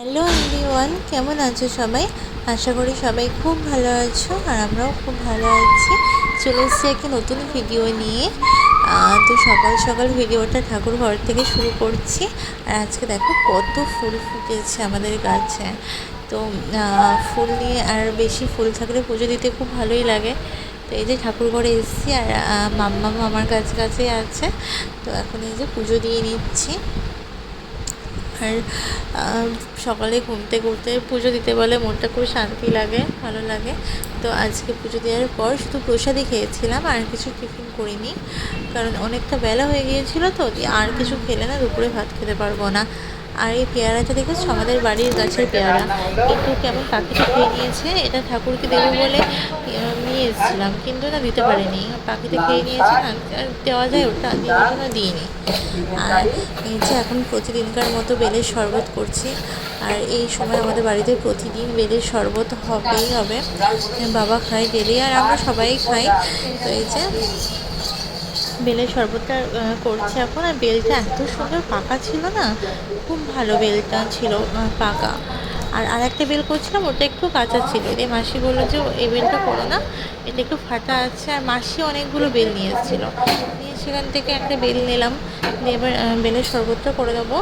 Hello everyone, কেমন আছো সবাই? আশা করি সবাই খুব ভালো আছো আর আমরাও খুব ভালো আছি। চলে এসেছি একটা নতুন ভিডিও নিয়ে। তো সকাল সকাল ভিডিওটা ঠাকুর ঘর থেকে শুরু করছি। আর আজকে দেখো কত ফুল ফুটেছে আমাদের গাছে। তো ফুল নিয়ে আর বেশি ফুল থাকলে পুজো দিতে খুব ভালোই লাগে। তো এই যে ঠাকুর ঘরে এসেছি আর মাম্মাম আমার কাছে আছে। তো এখন এই যে পুজো দিয়ে নিচ্ছি। আর সকালে ঘুমতে ঘুরতে পুজো দিতে বলে মনটা খুব শান্তি লাগে, ভালো লাগে। তো আজকে পুজো দেওয়ার পর শুধু প্রসাদই খেয়েছিলাম, আর কিছু টিফিন করিনি, কারণ অনেকটা বেলা হয়ে গিয়েছিলো। তো আর কিছু খেলে না দুপুরে ভাত খেতে পারবো না। আর এই পেয়ারাটা দেখেছো, আমাদের বাড়ির গাছের পেয়ারা, একটু কেমন পাখিটা খেয়ে নিয়েছে। এটা ঠাকুরকে দেবো বলে নিয়ে এসেছিলাম, কিন্তু না দিতে পারিনি, পাখিটা খেয়ে নিয়েছে না, দেওয়া যায় ওটা দেওয়ার জন্য দিইনি। আর এই যে এখন প্রতিদিনকার মতো বেলের শরবত করছি। আর এই সময় আমাদের বাড়িতে প্রতিদিন বেলের শরবত হবেই হবে। বাবা খায় ডেলি আর আমরা সবাই খাই। তো এই যে বেলের শরবতটা করছে এখন। আর বেলটা এত সুন্দর পাকা ছিল না, খুব ভালো বেলটা ছিল পাকা। আর একটা বেল করছিলাম, ওটা একটু কাঁচা ছিল। এই মাসি বললো যে এই বেলটা করো না, এটা একটু ফাটা আছে। আর মাসি অনেকগুলো বেল নিয়ে এসেছিলো, নিয়ে সেখান থেকে একটা বেল নিলাম, দিয়ে এবার বেলের শরবতটা করে দেবো।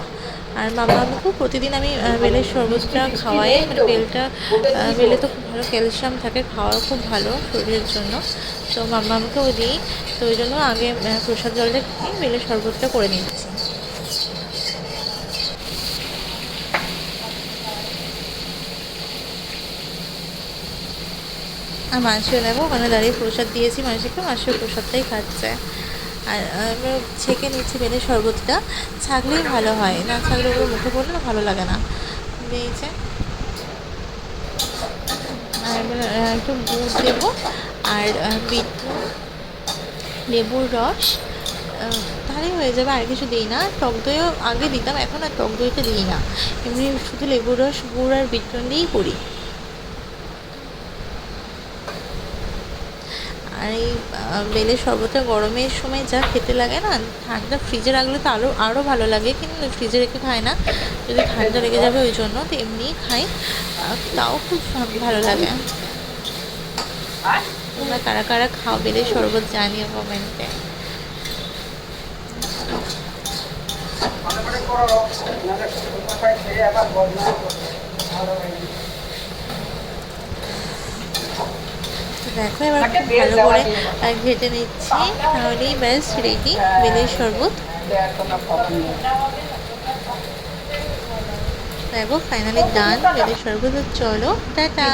আর মামাকেও প্রতিদিন আমি বেলের শরবতটা খাওয়াই। মানে বেলে তো খুব ভালো ক্যালসিয়াম থাকে, খাওয়া খুব ভালো শরীরের জন্য। তো মামাকেও দিই। তো ওই জন্য আগে প্রসাদ জলটা খেয়ে বেলের শরবতটা করে নিচ্ছি। আর মাসিও দেখো ওখানে দাঁড়িয়ে প্রসাদ দিয়েছি মাসিকে, মাসিও প্রসাদটাই খাচ্ছে। আর আমরা ছেঁকে নিচ্ছি বেলের শরবতটা। ছাগলেই ভালো হয়, না ছাগলে ওগুলো মুখে পড়লে না ভালো লাগে না। দিয়েছে। আর এবার একটু গুড় দেবো, আর বিট লেবুর রস, তাহলেই হয়ে যাবে। আর কিছু দিই না। টক দইও আগে দিতাম, এখন আর টক দইটা দিই না, এমনি শুধু লেবুর রস, গুড় আর বিট দিয়েই করি। আর এই বেলের শরবতটা গরমের সময় যা খেতে লাগে না, ঠান্ডা ফ্রিজে রাখলে তো আরও ভালো লাগে, কিন্তু ফ্রিজে রেখে খায় না, যদি ঠান্ডা লেগে যাবে ওই জন্য। তো এমনিই খাই, তাও খুব ভালো লাগে। তোমরা কারা কারা খাও বেলের শরবত জানিও কমেন্টে। দেখো এবার খুব ভালো করে ঘেটে নিচ্ছি, তাহলেই ব্যাস রেডি বেলের শরবত। দেখো ফাইনালি ডান বেলের শরবত। চলো টাটা।